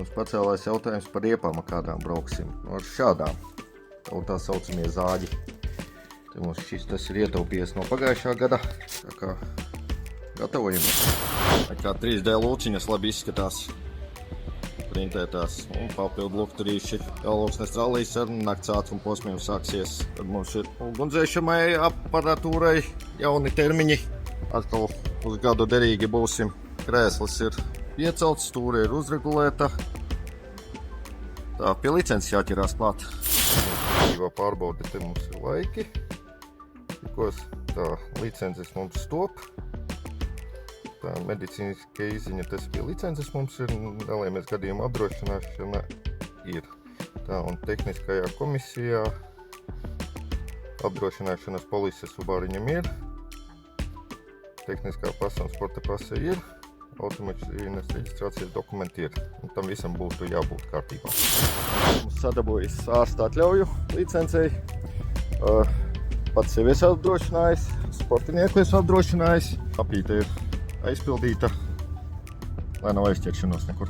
Mums pacēlās jautājums par riepām, kādām brauksim. Ar šādām. Tā saucamie zāģi. Te mums tas ir ietaupījies no pagājušā gada. Tā kā gatavojamies. Tā kā 3D lūciņas labi izskatās. Printētās un papildu lukturīši. Galvloksnes rallijas ar nakts ātruma posmiem sāksies. Tad mums ir ugunsdzēšamai aparatūrai jauni termiņi. Atkal uz gadu derīgi būsim. Krēsls ir piecelts, stūri ir uzregulēta. Tā pie licences jāķerās klāt. Pārbaudi, te mums ir laiki. Tikos tā licences mums stop. Tā medicīniska izziņa, tas pie licences mums ir, nelaimies gadījuma apdrošināšana ir. Tā un tehniskajā komisijā apdrošināšanas polises Subaruņam ir. Tehniskā pasa un sporta pasa ir. Automašīnas reģistrācijas dokumenti ir. Un tam visam būtu jābūt kārtībā. Mums sadabojas ārsta atļauju licencei. Pats sevi esmu apdrošinājis, sportinieku esmu apdrošinājis. Papīte ir aizpildīta, lai nav aizķeršanos nekur.